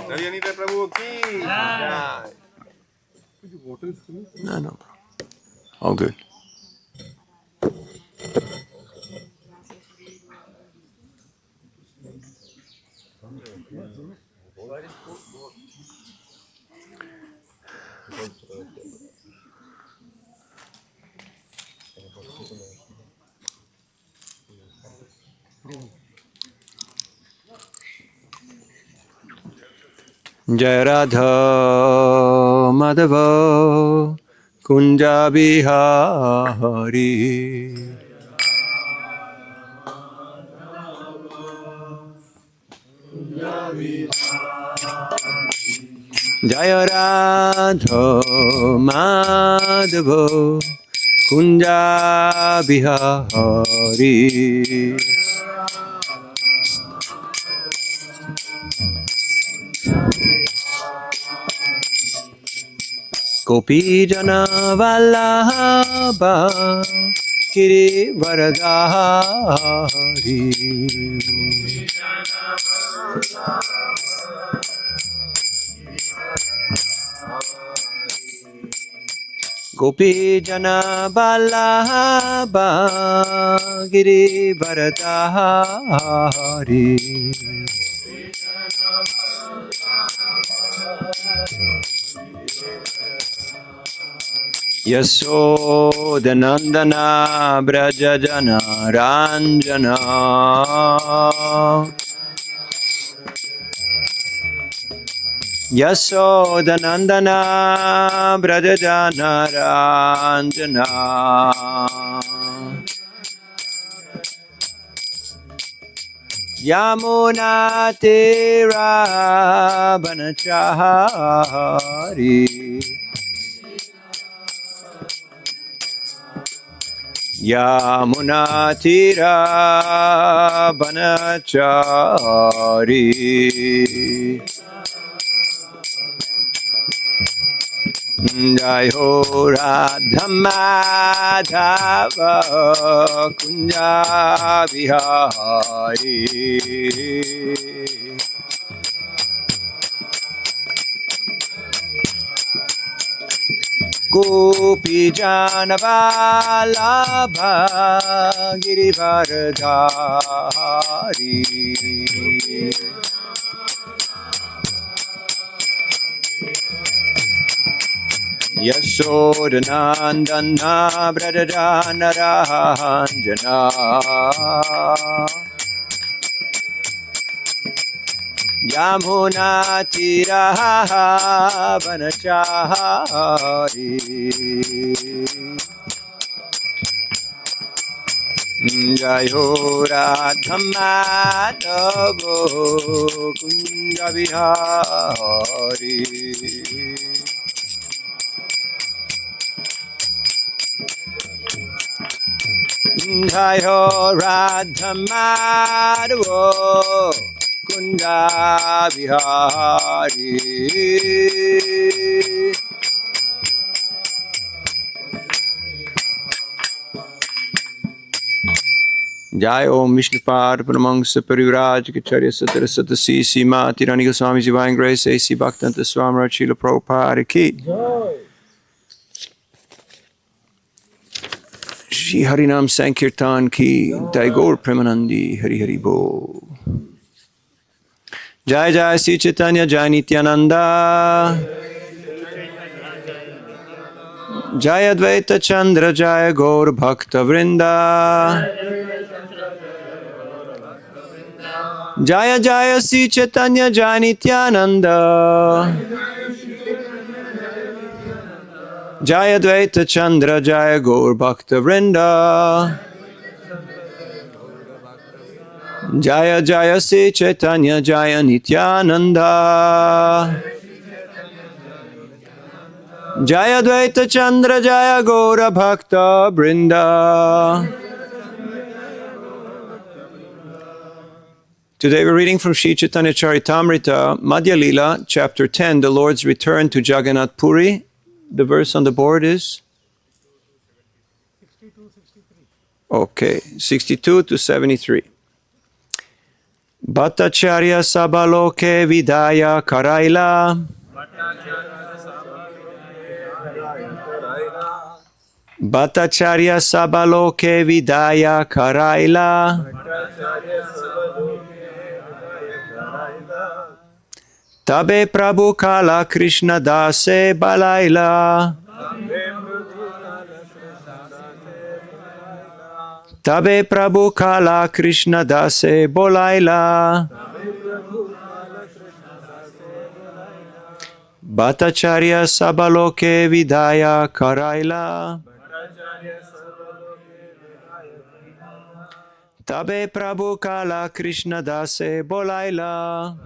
Navin Nirad Prabhu ki jai. No. All good. Jai Radha Madhava Kunja Bihari Jai Radha Madhava Kunja Bihari Gopi Jana Vallabha Giri Varadhari Gopi Jana Vallabha Giri Varadhari Yasodhanandana Brajajana Ranjana Yasodhanandana Brajajana Ranjana Yamuna Tira Banachari Yamuna Tira Banachari Jai Ho Radha Madhava Kunja Bihari Gopi Jana Vallabha Giri Varadhari Yasodhanandana Brajajana Ranjana Yamuna Tira Banachari Jai Ho Radha Madhava Kunja Bihari Jai Ho Radha Madhava Kunja Bihari Jai Om Vishnupad Paramangsa Parivraj Kacharya Satara Sata CC Madhya Swami Divine Grace AC Bhaktanta Swamara Srila Prabhupada Ki Shri Harinam Sankirtan Ki Daigor Premanandi Hari Hari Bo Jai Jai Sri Chaitanya Jai Nityananda Jai Advaita Chandra Jai Gaur Bhakta Vrinda Jaya Jaya Sri Chaitanya Jai Nityananda Jaya Advaita Chandra Jaya Gaur Bhakta Vrinda Jaya Jaya Sri Chaitanya Jaya Nityananda Jaya Advaita Chandra Jaya Gaura Bhakta Vrinda. Today we're reading from Sri Caitanya-caritāmṛta, Madhya-līlā, chapter 10, the Lord's return to Jagannath Puri. The verse on the board is? 62, 63. Okay, 62 to 73. Bhattacharya sabaloke vidaya karaila. Bhattacharya sabaloke vidaya karaila. Tabe Prabhu Kala Krishna Dase Balaila. Tabe Prabhu Kala Krishna Dase Bolaila. Bhattacharya sabaloke vidaya karaila. Tabe Prabhu Kala Krishna Dase Bolaila.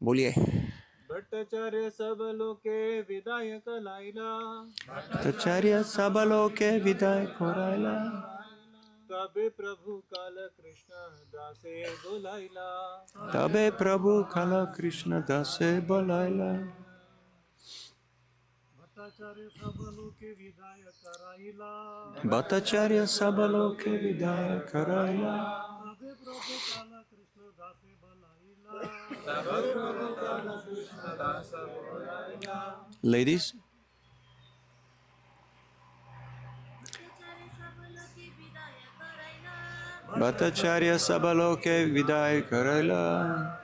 बोलिए भट्टाचार्य सब लोके विदायक लाइला भट्टाचार्य सब लोके विदायक लाइला तबे प्रभु काल कृष्ण दासे बोलाइला तबे प्रभु काल कृष्ण दासे बोलाइला भट्टाचार्य सब लोके विदायक कराइला भट्टाचार्य सब लोके विदायक कराइला तबे प्रभु काल कृष्ण दासे बोलाइला Ladies, Bhattacharya sabaloke vidaya karaila.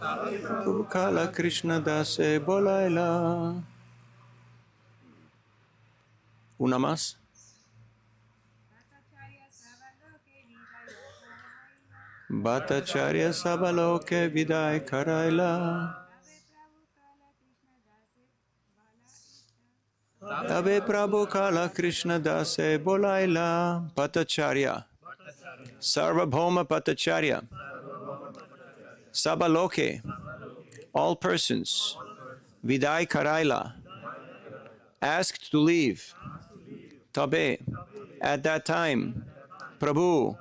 Prabhu Kala Krishna Dase bolaila. Una más. Bhattacharya sabaloke vidaya karaila. Tabe Prabhu Kala Krishna Dase bolaila. Bhattacharya. Sarvabhauma Bhattacharya. Sabaloke. All persons. Vidai Karaila. Asked to leave. Tabe. At that time. Prabhu.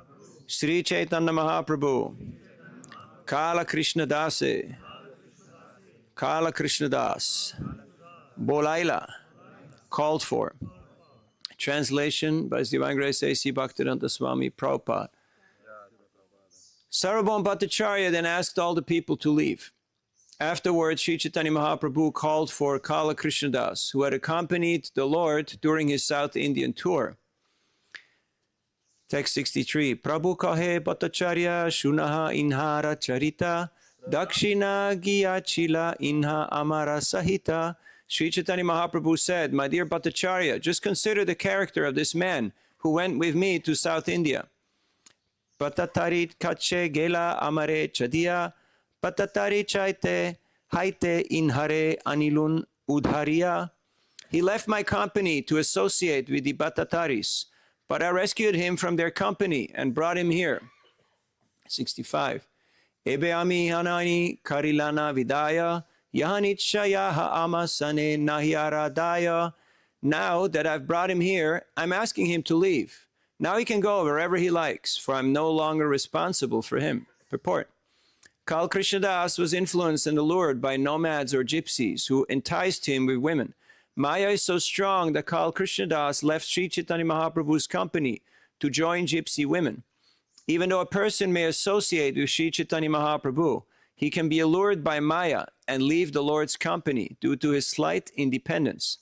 Sri Chaitanya Mahaprabhu. Kala Krishna Dase. Kala Krishna Das. Bolaila. Called for. Translation by His Divine Grace A.C. Bhaktivedanta Swami Prabhupada. Sarvabhauma Bhattacharya then asked all the people to leave. Afterwards, Sri Chaitanya Mahaprabhu called for Kala Krishna Das, who had accompanied the Lord during his South Indian tour. Text 63. Prabhu kahe Bhattacharya shunaha inhara charita dakshina giyachila inha amara sahita. Sri Chaitanya Mahaprabhu said, "My dear Bhattacharya, just consider the character of this man who went with me to South India. Patatarit kache gela amare chadiya, patatari chaite haite inhare anilun udhariya." He left my company to associate with the Bhattataris, but I rescued him from their company and brought him here. 65. Ebeami hanani karilana vidaya, yahanitshayaha amasane nahiaradaya. Now that I've brought him here, I'm asking him to leave. Now he can go wherever he likes, for I'm no longer responsible for him. Purport. Kal Krishna Das was influenced and allured by nomads or gypsies who enticed him with women. Maya is so strong that Kal Krishna Das left Sri Chaitanya Mahaprabhu's company to join gypsy women. Even though a person may associate with Sri Chaitanya Mahaprabhu, he can be allured by Maya and leave the Lord's company due to his slight independence.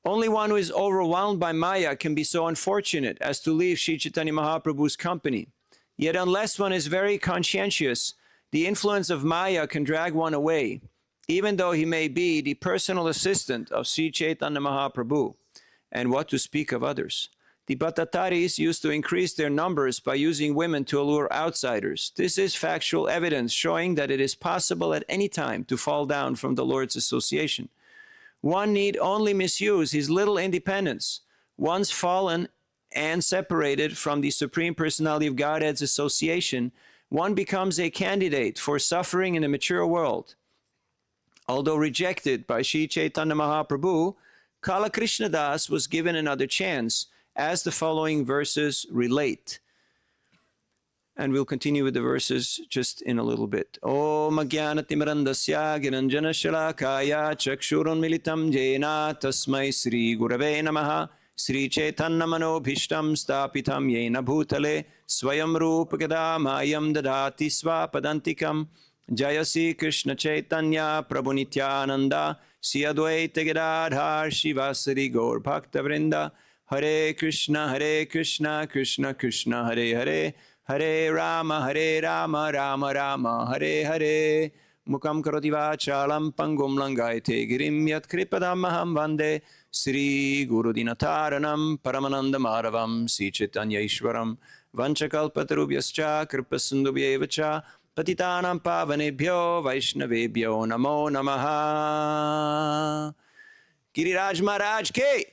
Only one who is overwhelmed by Maya can be so unfortunate as to leave Sri Chaitanya Mahaprabhu's company. Yet unless one is very conscientious, the influence of Maya can drag one away, even though he may be the personal assistant of Sri Chaitanya Mahaprabhu. And what to speak of others? The Bhattataris used to increase their numbers by using women to allure outsiders. This is factual evidence showing that it is possible at any time to fall down from the Lord's association. One need only misuse his little independence. Once fallen and separated from the Supreme Personality of Godhead's association, one becomes a candidate for suffering in the mature world. Although rejected by Sri Chaitanya Mahaprabhu, Kala Krishna Das was given another chance, as the following verses relate. And we'll continue with the verses just in a little bit. Om Ajnanatimirandasya Giranjana Shalakaya Chakshurun Militam Jena Tasmai Sri Gurave Namaha Sri Chaitanya Manobhishtam Stapitam Yena Bhutale Swayam Rupakada Mayam Dadati Swapadantikam Jayasi Krishna Chaitanya Prabhu Nityananda Sri Advaita Gadadhar Shivasari Gaur Bhakta Vrinda Hare Krishna Krishna Krishna Hare Hare Hare Rama Rama Rama Hare Hare Mukam karoti vachalam pangum langayate girim yat kripadamaham vande Sri Guru Dinataranam Paramananda Madhavam Sri Chaitanya Ishwaram Vanchakalpatarubhyascha Kripasundubhyevacha Patitanam Pavanebhyo Vaishnavebhyo Namo Namaha. Giriraj Maharaj Ke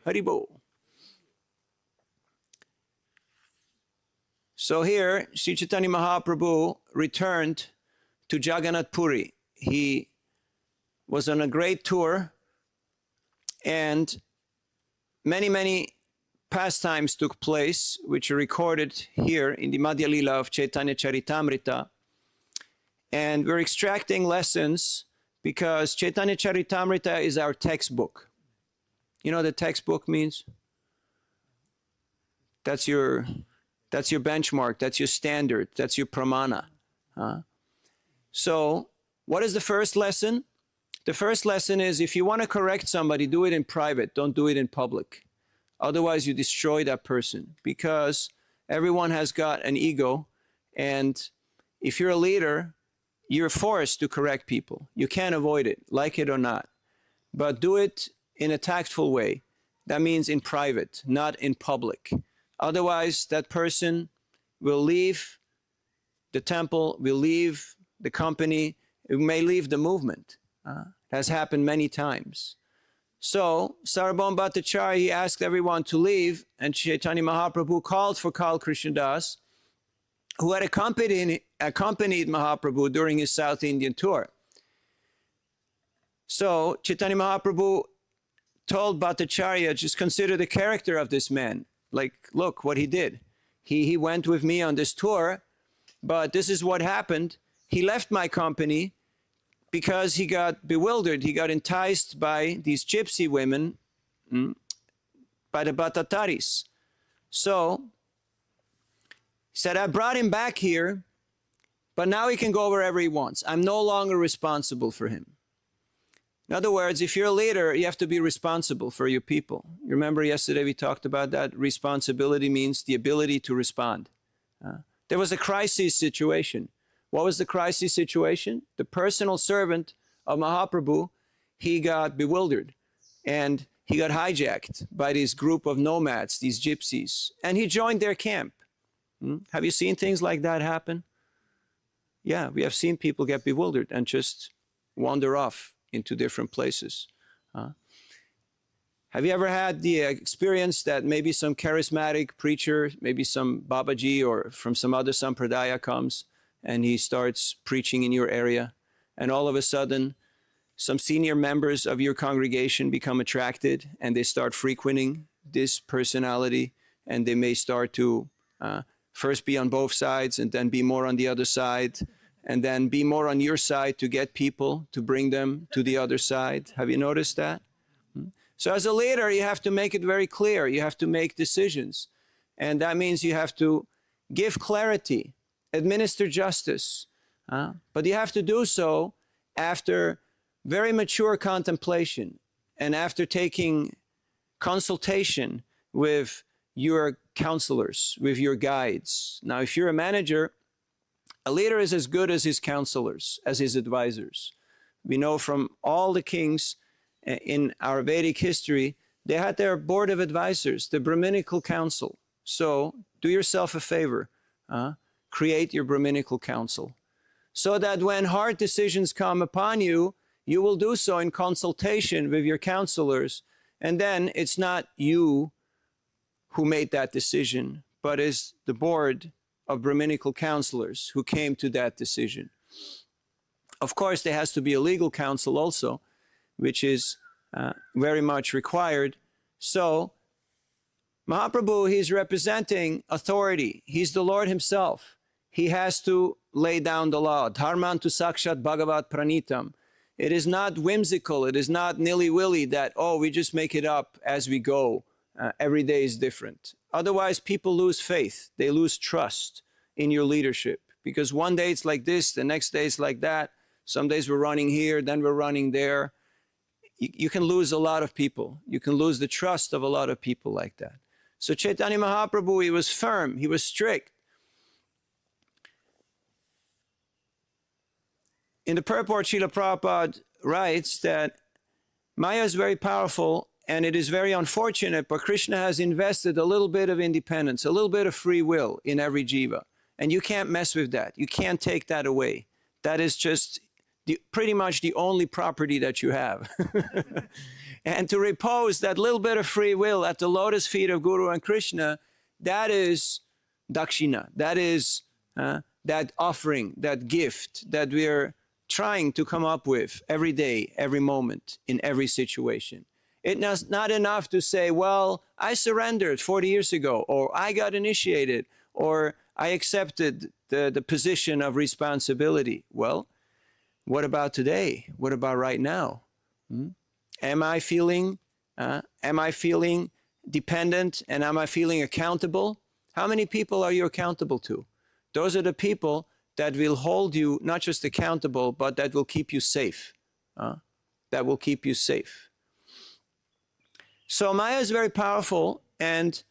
Haribo. So here, Sri Chaitanya Mahaprabhu returned to Jagannath Puri. He was on a great tour, and many pastimes took place, which are recorded here in the Madhya-līlā of Caitanya-caritāmṛta. And we're extracting lessons because Caitanya-caritāmṛta is our textbook. You know what the textbook means? That's your benchmark, that's your standard, that's your pramana. So, what is the first lesson? The first lesson is if you want to correct somebody, do it in private, don't do it in public. Otherwise, you destroy that person, because everyone has got an ego, and if you're a leader, you're forced to correct people. You can't avoid it, like it or not. But do it in a tactful way. That means in private, not in public. Otherwise, that person will leave the temple, will leave the company, it may leave the movement. It has happened many times. So, Sarabham Bhattacharya, he asked everyone to leave, and Chaitanya Mahaprabhu called for Kal Krishna Das, who had accompanied Mahaprabhu during his South Indian tour. So, Chaitanya Mahaprabhu told Bhattacharya, just consider the character of this man. Like, look what he did. He went with me on this tour, but this is what happened. He left my company because he got bewildered. He got enticed by these gypsy women, by the Bhattataris. So, he said, I brought him back here, but now he can go wherever he wants. I'm no longer responsible for him. In other words, if you're a leader, you have to be responsible for your people. You remember yesterday we talked about that? Responsibility means the ability to respond. There was a crisis situation. What was the crisis situation? The personal servant of Mahaprabhu, he got bewildered, and he got hijacked by this group of nomads, these gypsies, and he joined their camp. Have you seen things like that happen? Yeah, we have seen people get bewildered and just wander off into different places. Have you ever had the experience that maybe some charismatic preacher, maybe some Babaji or from some other sampradaya comes and he starts preaching in your area, and all of a sudden some senior members of your congregation become attracted and they start frequenting this personality, and they may start to first be on both sides and then be more on the other side, and then be more on your side to get people, to bring them to the other side. Have you noticed that? So as a leader, you have to make it very clear. You have to make decisions. And that means you have to give clarity, administer justice. But you have to do so after very mature contemplation and after taking consultation with your counselors, with your guides. Now, if you're a manager, a leader is as good as his counselors, as his advisors. We know from all the kings in our Vedic history, they had their board of advisors, the Brahminical council. So do yourself a favor, create your Brahminical council, so that when hard decisions come upon you, you will do so in consultation with your counselors, and then it's not you who made that decision, but is the board of Brahminical counselors who came to that decision. Of course, there has to be a legal counsel also, which is very much required. So Mahaprabhu, he's representing authority. He's the Lord himself. He has to lay down the law. Dharmantu sakshat bhagavat pranitam. It is not whimsical. It is not nilly-willy that, oh, we just make it up as we go. Every day is different. Otherwise, people lose faith. They lose trust in your leadership. Because one day it's like this, the next day it's like that. Some days we're running here, then we're running there. You can lose a lot of people. You can lose the trust of a lot of people like that. So Chaitanya Mahaprabhu, he was firm, he was strict. In the purport, Srila Prabhupada writes that Maya is very powerful and it is very unfortunate, but Krishna has invested a little bit of independence, a little bit of free will in every jiva. And you can't mess with that. You can't take that away. That is just pretty much the only property that you have. And to repose that little bit of free will at the lotus feet of Guru and Krishna, that is dakshina. That is that offering, that gift that we are trying to come up with every day, every moment, in every situation. It's not enough to say, well, I surrendered 40 years ago, or I got initiated, or I accepted the position of responsibility. Well, what about today? What about right now? Am I feeling dependent, and am I feeling accountable? How many people are you accountable to? Those are the people that will hold you not just accountable, but that will keep you safe. That will keep you safe. So Maya is very powerful, and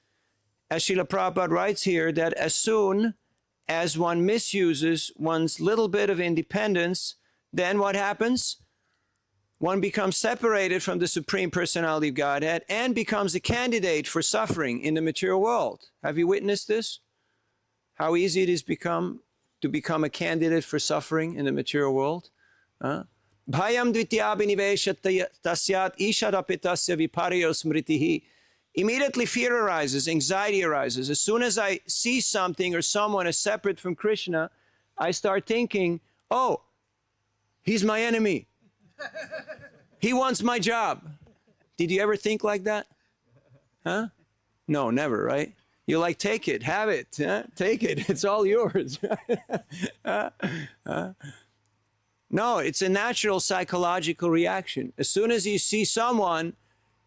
as Srila Prabhupada writes here, that as soon as one misuses one's little bit of independence, then what happens? One becomes separated from the Supreme Personality of Godhead and becomes a candidate for suffering in the material world. Have you witnessed this? How easy it is to become a candidate for suffering in the material world? Bhayam dvityabhiniveshat tasyat ishadapitasya viparyo smritihi. Immediately fear arises, anxiety arises. As soon as I see something or someone is separate from Krishna, I start thinking, oh, he's my enemy. He wants my job. Did you ever think like that? Huh? No, never, right? You're like, take it, have it, take it, it's all yours. No, it's a natural psychological reaction. As soon as you see someone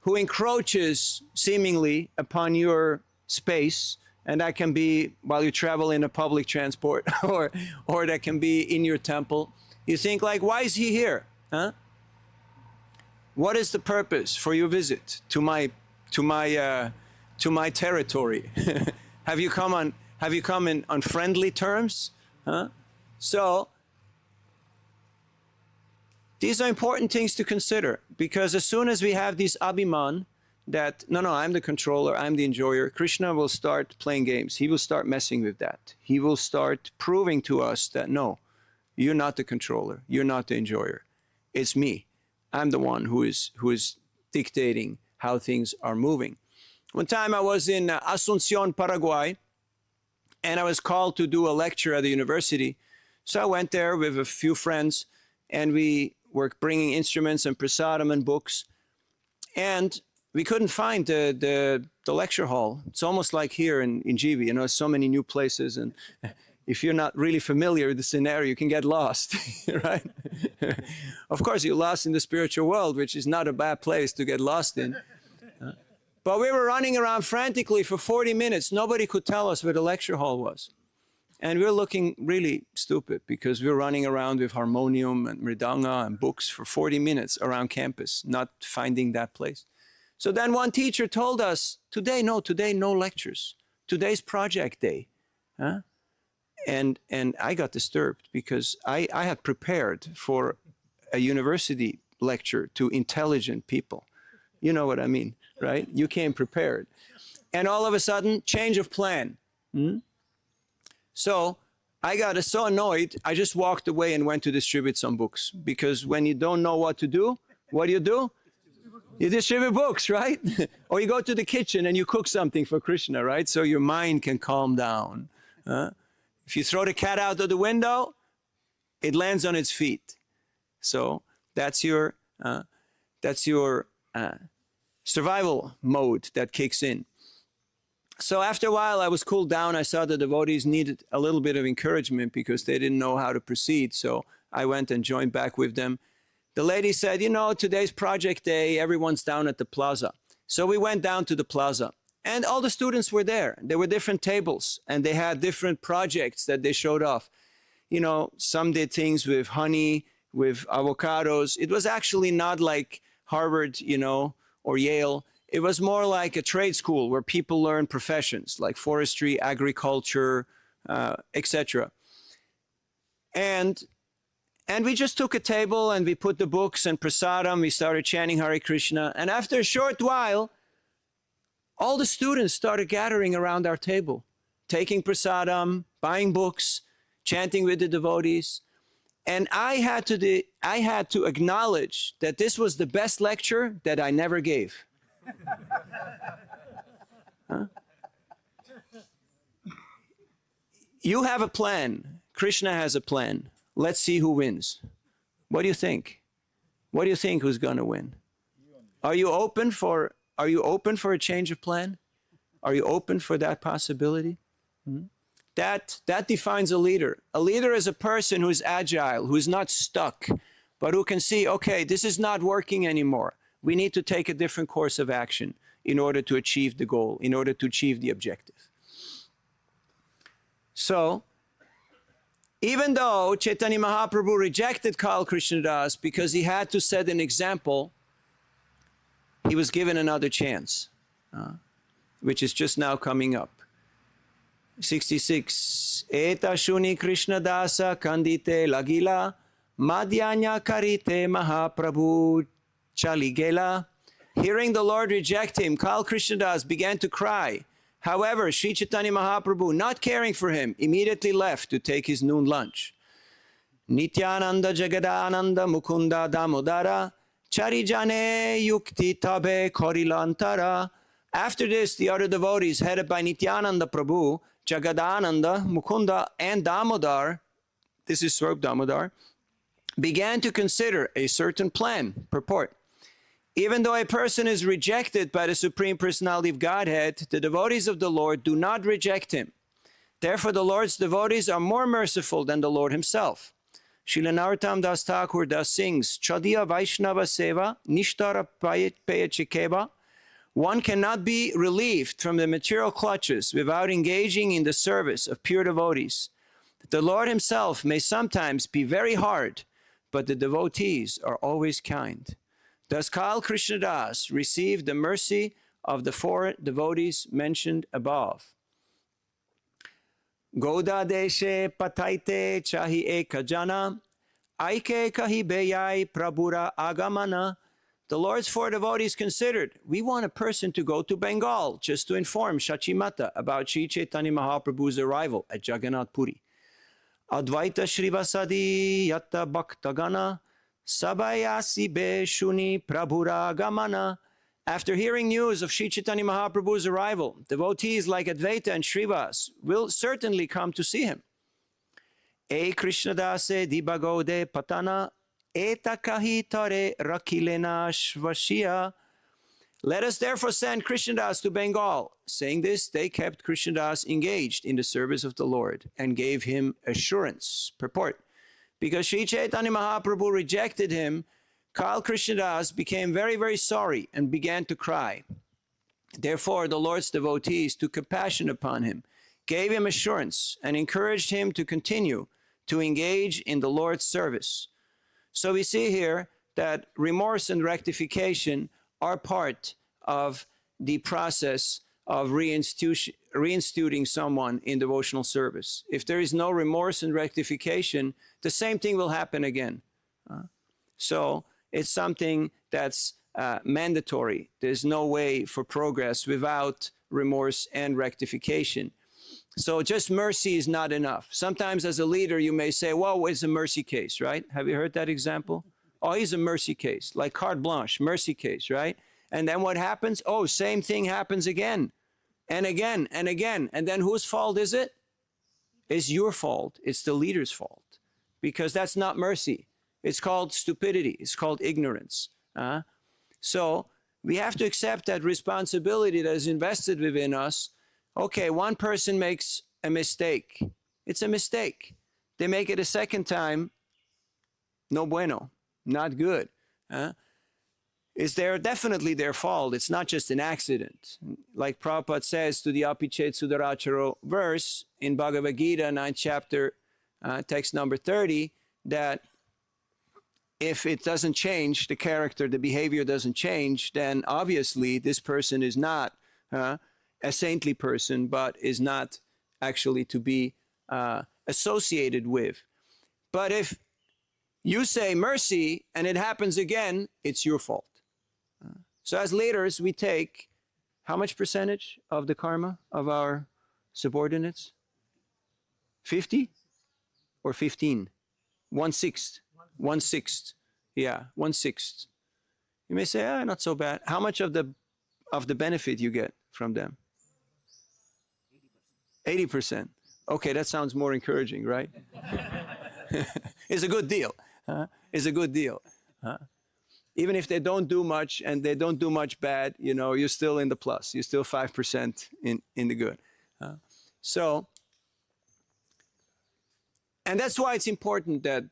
who encroaches seemingly upon your space, and that can be while you travel in a public transport, or that can be in your temple, you think like, why is he here? Huh? What is the purpose for your visit to my territory? Have you come on friendly terms? Huh? So these are important things to consider, because as soon as we have this abhiman that no, I'm the controller, I'm the enjoyer, Krishna will start playing games. He will start messing with that. He will start proving to us that no, you're not the controller, you're not the enjoyer. It's me. I'm the one who is dictating how things are moving. One time I was in Asunción, Paraguay, and I was called to do a lecture at the university. So I went there with a few friends, and we were bringing instruments and prasadam and books. And we couldn't find the lecture hall. It's almost like here in GEV, you know, so many new places, and if you're not really familiar with the scenario, you can get lost, right? Of course, you're lost in the spiritual world, which is not a bad place to get lost in. But we were running around frantically for 40 minutes. Nobody could tell us where the lecture hall was. And we were looking really stupid because we were running around with harmonium and mridanga and books for 40 minutes around campus, not finding that place. So then one teacher told us, today no lectures. Today's project day. Huh? And I got disturbed because I had prepared for a university lecture to intelligent people. You know what I mean, right? You came prepared. And all of a sudden, change of plan. So I got so annoyed, I just walked away and went to distribute some books. Because when you don't know what to do, what do? You distribute books, right? Or you go to the kitchen and you cook something for Krishna, right? So your mind can calm down. If you throw the cat out of the window, it lands on its feet. So that's your survival mode that kicks in. So after a while, I was cooled down. I saw the devotees needed a little bit of encouragement because they didn't know how to proceed. So I went and joined back with them. The lady said, you know, today's project day, everyone's down at the plaza. So we went down to the plaza and all the students were there. There were different tables and they had different projects that they showed off. You know, some did things with honey, with avocados. It was actually not like Harvard, you know, or Yale. It was more like a trade school where people learn professions like forestry, agriculture, etc. And we just took a table and we put the books and prasadam. We started chanting Hare Krishna. And after a short while, all the students started gathering around our table, taking prasadam, buying books, chanting with the devotees. And I had to acknowledge that this was the best lecture that I never gave. Huh? You have a plan. Krishna has a plan. Let's see who wins. What do you think? What do you think who's going to win? Are you open for a change of plan? Are you open for that possibility? Hmm? That defines a leader. A leader is a person who is agile, who is not stuck, but who can see, okay, this is not working anymore. We need to take a different course of action in order to achieve the goal, in order to achieve the objective. So, even though Chaitanya Mahaprabhu rejected Kal Krishnadas because he had to set an example, he was given another chance, which is just now coming up. 66. Eta shuni Krishna dasa kandite lagila Madhya 10.62 Mahaprabhu chaligela. Hearing the Lord reject him, Kal Krishnadas began to cry. However, Sri Chaitanya Mahaprabhu, not caring for him, immediately left to take his noon lunch. Nityananda Jagadananda Mukunda Damodara Charijane Yukti Tabe Korilantara. After this, the other devotees, headed by Nityananda Prabhu, Jagadananda, Mukunda, and Damodar, this is Swarup Damodar, began to consider a certain plan. Purport. Even though a person is rejected by the Supreme Personality of Godhead, the devotees of the Lord do not reject him. Therefore, the Lord's devotees are more merciful than the Lord himself. Srila Narottam Das Thakur Das sings, Chadiya Vaishnava Seva, Nishtara Payachikeva. One cannot be relieved from the material clutches without engaging in the service of pure devotees. The Lord himself may sometimes be very hard, but the devotees are always kind. Thus, Kal Krishnadas received the mercy of the four devotees mentioned above. Goda deshe pataite chahi eka jana, aike kahi beyai prabhura agamana. The Lord's four devotees considered, we want a person to go to Bengal just to inform Shachimata about Sri Chaitanya Mahaprabhu's arrival at Jagannath Puri. Advaita Shrivasadi Yatta Bhaktagana Sabayasi Be Shuni Prabhura Gamana. After hearing news of Sri Chaitanya Mahaprabhu's arrival, devotees like Advaita and Shrivas will certainly come to see him. E Krishnadase Dibagode Patana Eta Kahi Tare Rakilena Shvashia. Let us therefore send Krishnadas to Bengal. Saying this, they kept Krishnadas engaged in the service of the Lord and gave him assurance. Purport. Because Sri Chaitanya Mahaprabhu rejected him, Kal Krishnadas became very, very sorry and began to cry. Therefore, the Lord's devotees took compassion upon him, gave him assurance, and encouraged him to continue to engage in the Lord's service. So we see here that remorse and rectification are part of the process of reinstituting someone in devotional service. If there is no remorse and rectification, the same thing will happen again. So it's something that's mandatory. There's no way for progress without remorse and rectification. So just mercy is not enough. Sometimes as a leader, you may say, well, it's a mercy case, right? Have you heard that example? Oh, he's a mercy case, like carte blanche, mercy case, right? And then what happens? Oh, same thing happens again and again and again. And then whose fault is it? It's your fault. It's the leader's fault, because that's not mercy. It's called stupidity. It's called ignorance. So we have to accept that responsibility that is invested within us Okay, one person makes a mistake. It's a mistake. They make it a second time, no bueno, not good. Is there definitely their fault? It's not just an accident. Like Prabhupada says to the Apichet Sudaracharo verse in Bhagavad Gita, 9th chapter, text number 30, that if it doesn't change, the character, the behavior doesn't change, then obviously this person is not a saintly person, but is not actually to be associated with. But if you say mercy and it happens again, it's your fault. So as leaders, we take how much percentage of the karma of our subordinates? 50 or 15? 1/6. 1/6. Yeah, 1/6. You may say, not so bad. How much of the benefit you get from them? 80%. Okay, that sounds more encouraging, right? It's a good deal. It's a good deal. Even if they don't do much and they don't do much bad, you're still in the plus. You're still 5% in the good. And that's why it's important that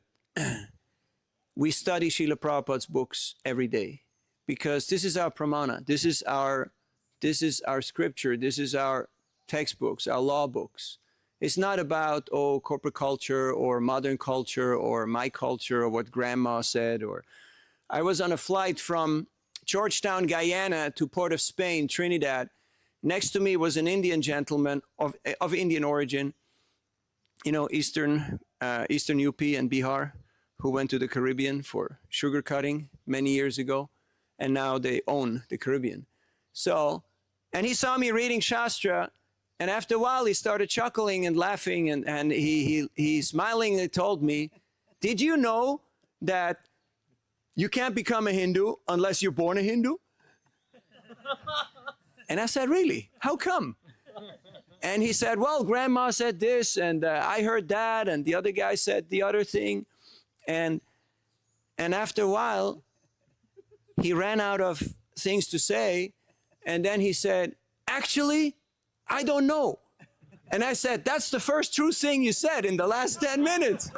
we study Srila Prabhupada's books every day, because this is our pramana. This is our scripture. This is our textbooks, our law books. It's not about, corporate culture or modern culture or my culture or what grandma said. Or I was on a flight from Georgetown, Guyana to Port of Spain, Trinidad. Next to me was an Indian gentleman of Indian origin, Eastern UP and Bihar, who went to the Caribbean for sugar cutting many years ago, and now they own the Caribbean. And he saw me reading Shastra, and after a while he started chuckling and laughing, and he smilingly told me, "Did you know that you can't become a Hindu unless you're born a Hindu?" And I said, "Really? How come?" And he said, "Well, grandma said this, and I heard that, and the other guy said the other thing." And after a while, he ran out of things to say, and then he said, "Actually, I don't know." And I said, "That's the first true thing you said in the last 10 minutes.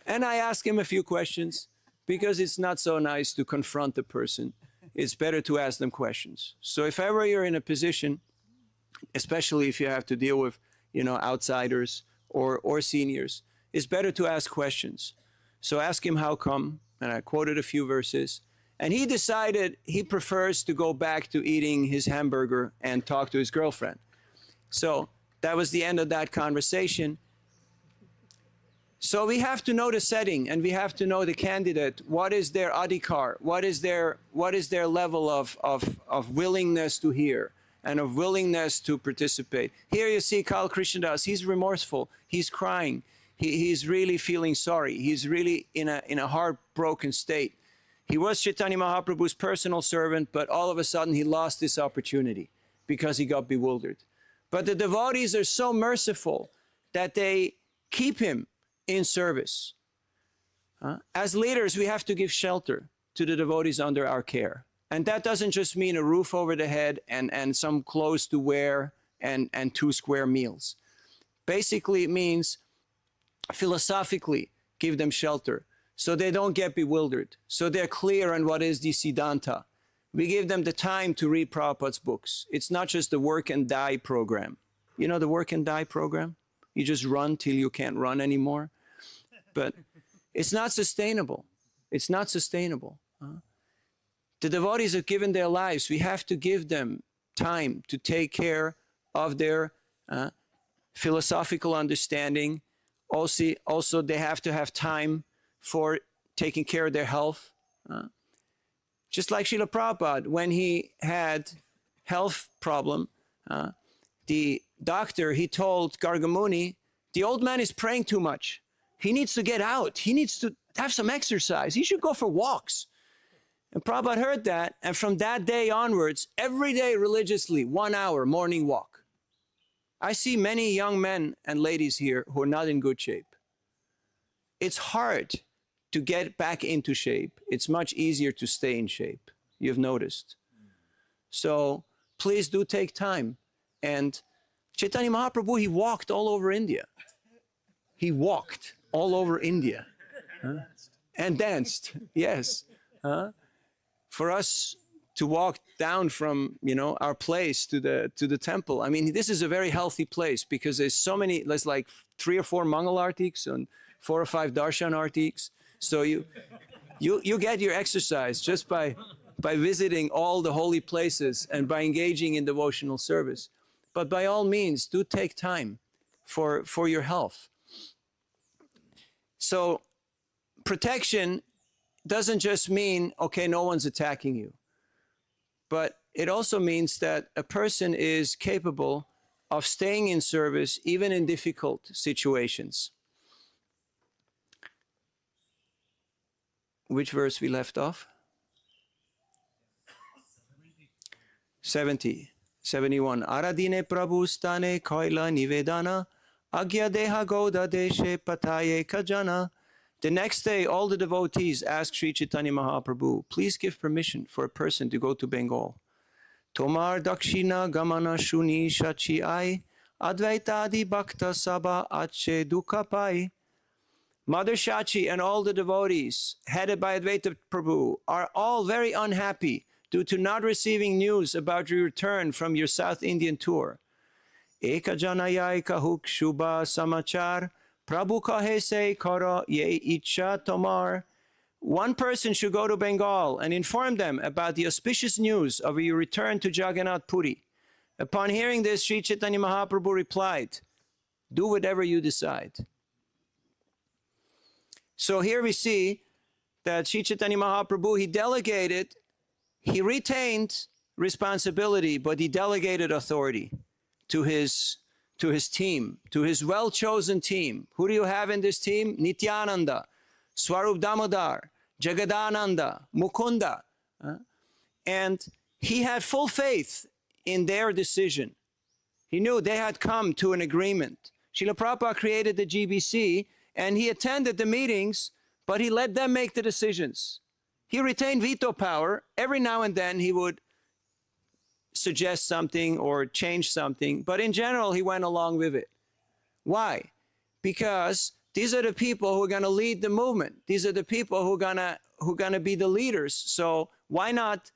And I asked him a few questions, because it's not so nice to confront the person. It's better to ask them questions. So if ever you're in a position, especially if you have to deal with, outsiders or seniors, it's better to ask questions. So ask him how come, and I quoted a few verses, and he decided he prefers to go back to eating his hamburger and talk to his girlfriend. So that was the end of that conversation. So we have to know the setting, and we have to know the candidate. What is their adhikar? What is their level of willingness to hear and of willingness to participate? Here you see Kal Krishnadas. He's remorseful. He's crying. He's really feeling sorry. He's really in a heartbroken state. He was Chaitanya Mahaprabhu's personal servant, but all of a sudden he lost this opportunity because he got bewildered. But the devotees are so merciful that they keep him in service. As leaders, we have to give shelter to the devotees under our care. And that doesn't just mean a roof over the head and some clothes to wear and 2 square meals. Basically, it means philosophically give them shelter so they don't get bewildered, so they're clear on what is the Siddhanta. We give them the time to read Prabhupada's books. It's not just the work and die program. You know the work and die program? You just run till you can't run anymore. But it's not sustainable. It's not sustainable. The devotees have given their lives. We have to give them time to take care of their philosophical understanding. Also, they have to have time for taking care of their health. Just like Srila Prabhupada, when he had health problem, the doctor, he told Gargamuni, the old man is praying too much. He needs to get out. He needs to have some exercise. He should go for walks. And Prabhupada heard that, and from that day onwards, every day religiously, 1 hour morning walk. I see many young men and ladies here who are not in good shape. It's hard to get back into shape. It's much easier to stay in shape. You've noticed. So please do take time And Chaitanya Mahaprabhu, he walked all over India. He walked all over India. And danced, yes. For us to walk down from, our place to the temple, I mean, this is a very healthy place because there's like 3 or 4 Mangal artiks and 4 or 5 Darshan artiks. So you get your exercise just by visiting all the holy places and by engaging in devotional service. But by all means, do take time for your health. So protection doesn't just mean, okay, no one's attacking you. But it also means that a person is capable of staying in service even in difficult situations. Which verse we left off? 71. Aradine Prabhu stane koila nivedana agya deha goda deshe pataye kajana. The next day, all the devotees asked Sri Chaitanya Mahaprabhu, please give permission for a person to go to Bengal. Tomar dakshina gamana shuni shachi ai advaitadi bhakta sabha ache dukapai. Mother Shachi and all the devotees, headed by Advaita Prabhu, are all very unhappy due to not receiving news about your return from your South Indian tour. Eka janayai kahuk shubha samachar, Prabhu kahe se kara ye icha tomar. One person should go to Bengal and inform them about the auspicious news of your return to Jagannath Puri. Upon hearing this, Sri Chaitanya Mahaprabhu replied, do whatever you decide. So here we see that Sri Chaitanya Mahaprabhu, he retained responsibility, but he delegated authority to his team, to his well-chosen team. Who do you have in this team? Nityananda, Swarup Damodar, Jagadananda, Mukunda. And he had full faith in their decision. He knew they had come to an agreement. Srila Prabhupada created the GBC, and he attended the meetings, but he let them make the decisions. He retained veto power. Every now and then he would suggest something or change something, but in general, he went along with it. Why? Because these are the people who are going to lead the movement. These are the people who are gonna be the leaders. So why not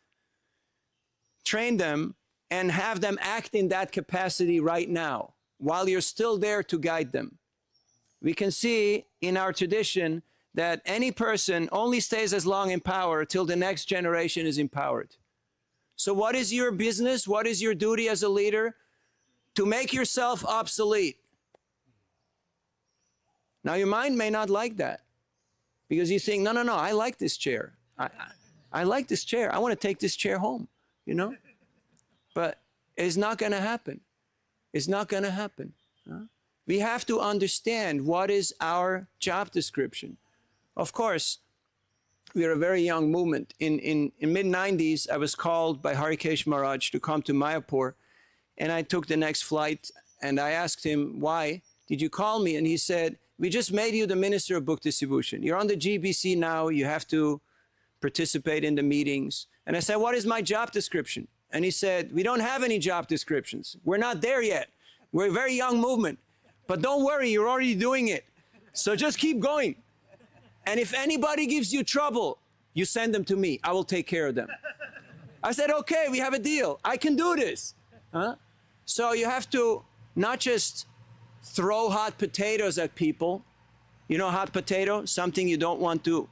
train them and have them act in that capacity right now, while you're still there to guide them? We can see in our tradition that any person only stays as long in power till the next generation is empowered. So what is your business? What is your duty as a leader? To make yourself obsolete. Now your mind may not like that because you think, no, I like this chair. I like this chair. I want to take this chair home, But it's not going to happen. It's not going to happen. We have to understand what is our job description. Of course, we are a very young movement. In mid-90s, I was called by Harikesh Maharaj to come to Mayapur, and I took the next flight, and I asked him, why did you call me? And he said, we just made you the Minister of Book Distribution. You're on the GBC now, you have to participate in the meetings. And I said, what is my job description? And he said, we don't have any job descriptions. We're not there yet. We're a very young movement. But don't worry, you're already doing it. So just keep going. And if anybody gives you trouble, you send them to me. I will take care of them. I said, okay, we have a deal. I can do this. So you have to not just throw hot potatoes at people. You know, hot potato, something you don't want to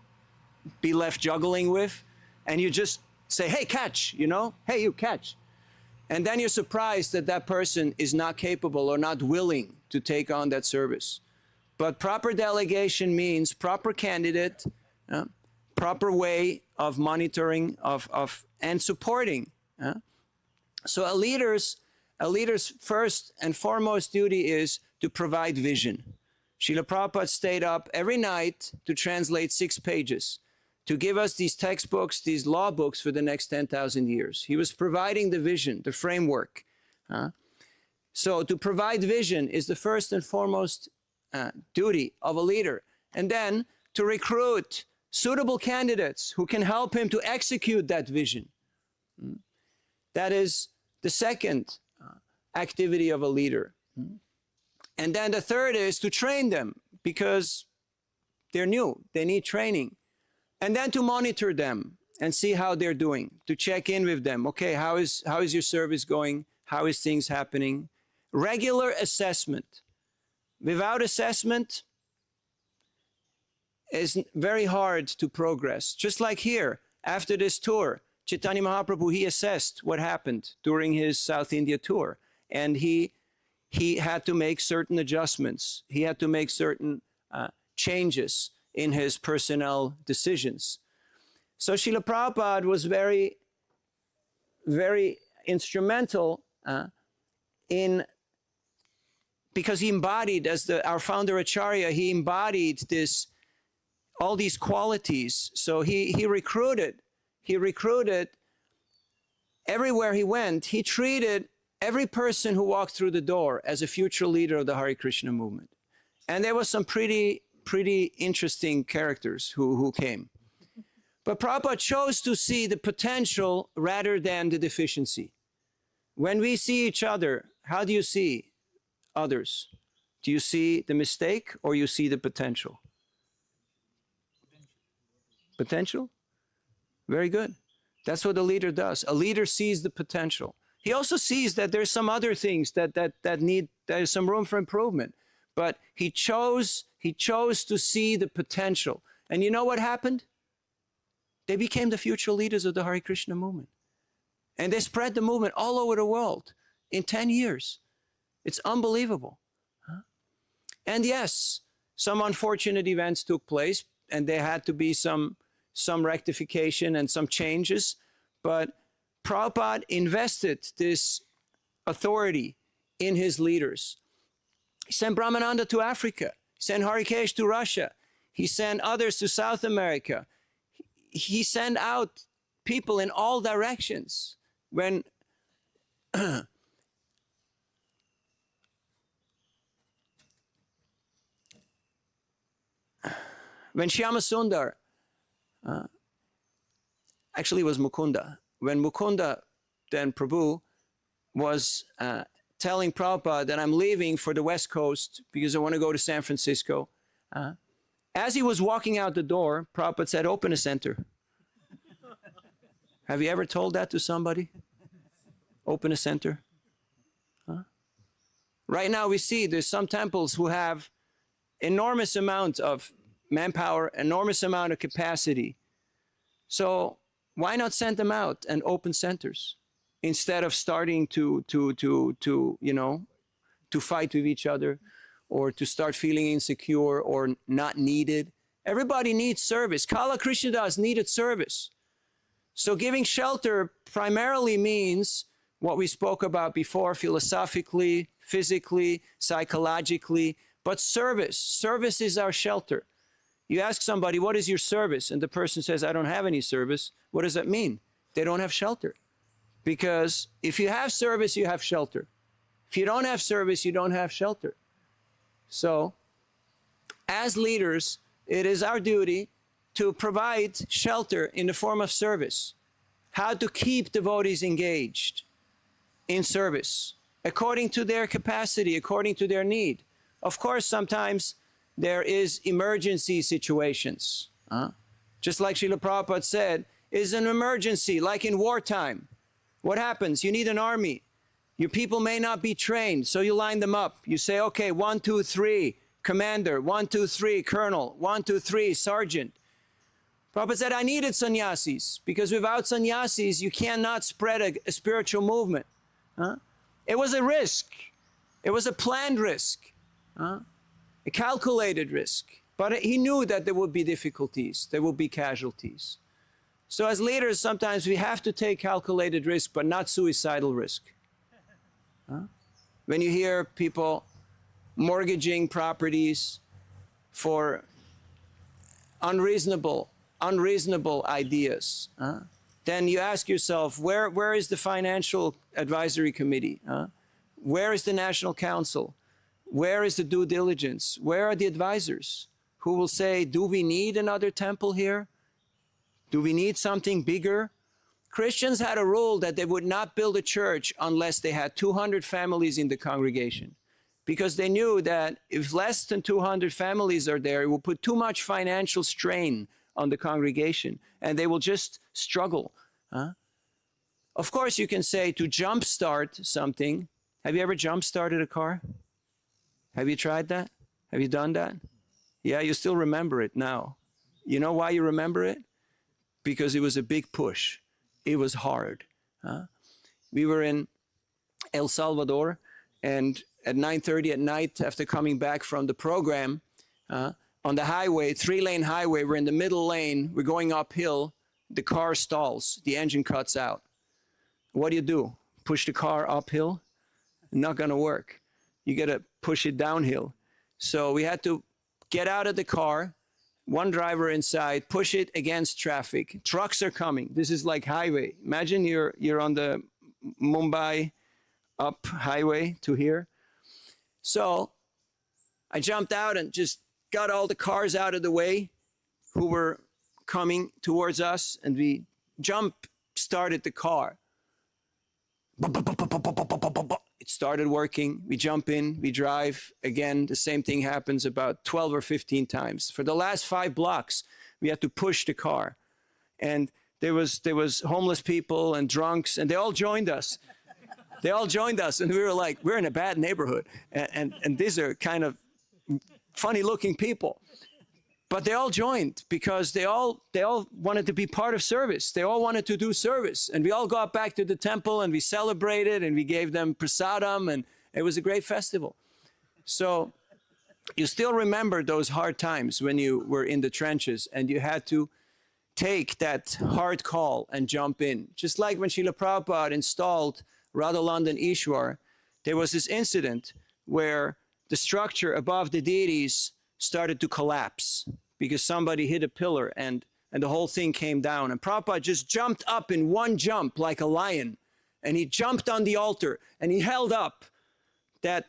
be left juggling with. And you just say, hey, catch, hey, you catch. And then you're surprised that that person is not capable or not willing to take on that service. But proper delegation means proper candidate, proper way of monitoring and supporting. So a leader's first and foremost duty is to provide vision. Srila Prabhupada stayed up every night to translate 6 pages, to give us these textbooks, these law books for the next 10,000 years. He was providing the vision, the framework. So to provide vision is the first and foremost duty of a leader. And then to recruit suitable candidates who can help him to execute that vision. That is the second activity of a leader. And then the third is to train them, because they're new, they need training. And then to monitor them and see how they're doing, to check in with them. Okay, how is your service going? How is things happening? Regular assessment. Without assessment, it's very hard to progress. Just like here, after this tour, Chaitanya Mahaprabhu, he assessed what happened during his South India tour. And he had to make certain adjustments. He had to make certain changes in his personnel decisions. So Srila Prabhupada was very, very instrumental because he embodied, as our founder Acharya, he embodied all these qualities. So he recruited everywhere he went. He treated every person who walked through the door as a future leader of the Hare Krishna movement. And there was some pretty interesting characters who came. But Prabhupada chose to see the potential rather than the deficiency. When we see each other, how do you see others? Do you see the mistake or you see the potential? Potential? Very good. That's what a leader does. A leader sees the potential. He also sees that there's some other things there's some room for improvement. But he chose to see the potential. And you know what happened? They became the future leaders of the Hare Krishna movement. And they spread the movement all over the world in 10 years. It's unbelievable. And yes, some unfortunate events took place, and there had to be some rectification and some changes. But Prabhupada invested this authority in his leaders. He sent Brahmananda to Africa. He sent Harikesh to Russia. He sent others to South America. He sent out people in all directions. When Shyama Sundar, actually it was Mukunda, when Mukunda, then Prabhu, was telling Prabhupada that I'm leaving for the West Coast because I want to go to San Francisco. As he was walking out the door, Prabhupada said, open a center. Have you ever told that to somebody? Open a center? Right now we see there's some temples who have enormous amount of manpower, enormous amount of capacity. So why not send them out and open centers instead of starting to fight with each other, or to start feeling insecure or not needed? Everybody needs service. Kala Krishnadas needed service. So giving shelter primarily means what we spoke about before, philosophically, physically, psychologically, but service. Service is our shelter. You ask somebody, what is your service? And the person says, I don't have any service. What does that mean? They don't have shelter. Because if you have service, you have shelter. If you don't have service, you don't have shelter. So, as leaders, it is our duty to provide shelter in the form of service. How to keep devotees engaged in service, according to their capacity, according to their need. Of course, sometimes there is emergency situations. Just like Srila Prabhupada said, is an emergency, like in wartime. What happens? You need an army. Your people may not be trained, so you line them up. You say, okay, 1, 2, 3, commander, 1, 2, 3, colonel, 1, 2, 3, sergeant. Prabhupada said, I needed sannyasis, because without sannyasis, you cannot spread a spiritual movement. It was a risk. It was a planned risk, a calculated risk. But he knew that there would be difficulties, there would be casualties. So as leaders, sometimes we have to take calculated risk, but not suicidal risk. When you hear people mortgaging properties for unreasonable ideas, then you ask yourself, where is the Financial Advisory Committee? Where is the National Council? Where is the due diligence? Where are the advisors who will say, do we need another temple here? Do we need something bigger? Christians had a rule that they would not build a church unless they had 200 families in the congregation, because they knew that if less than 200 families are there, it will put too much financial strain on the congregation, and they will just struggle. Of course, you can say to jumpstart something. Have you ever jump-started a car? Have you tried that? Have you done that? Yeah, you still remember it now. You know why you remember it? Because it was a big push. It was hard. We were in El Salvador, and at 9:30 at night, after coming back from the program, on the highway, 3-lane highway, we're in the middle lane, we're going uphill, the car stalls, the engine cuts out. What do? Push the car uphill? Not gonna work. You gotta push it downhill. So we had to get out of the car, one driver inside, push it against traffic. Trucks are coming. This is like highway. Imagine you're on the Mumbai up highway to here. So I jumped out and just got all the cars out of the way who were coming towards us, and we started the car. It started working. We jump in, we drive. Again, the same thing happens about 12 or 15 times. For the last 5 blocks, we had to push the car. And there was homeless people and drunks, and they all joined us. They all joined us, and we were like, we're in a bad neighborhood. And these are kind of funny-looking people. But they all joined because they all wanted to be part of service. They all wanted to do service. And we all got back to the temple, and we celebrated, and we gave them prasadam, and it was a great festival. So you still remember those hard times when you were in the trenches, and you had to take that hard call and jump in. Just like when Srila Prabhupada installed Radha-London Ishwar, there was this incident where the structure above the deities started to collapse because somebody hit a pillar, and the whole thing came down. And Prabhupada just jumped up in one jump like a lion, and he jumped on the altar, and he held up that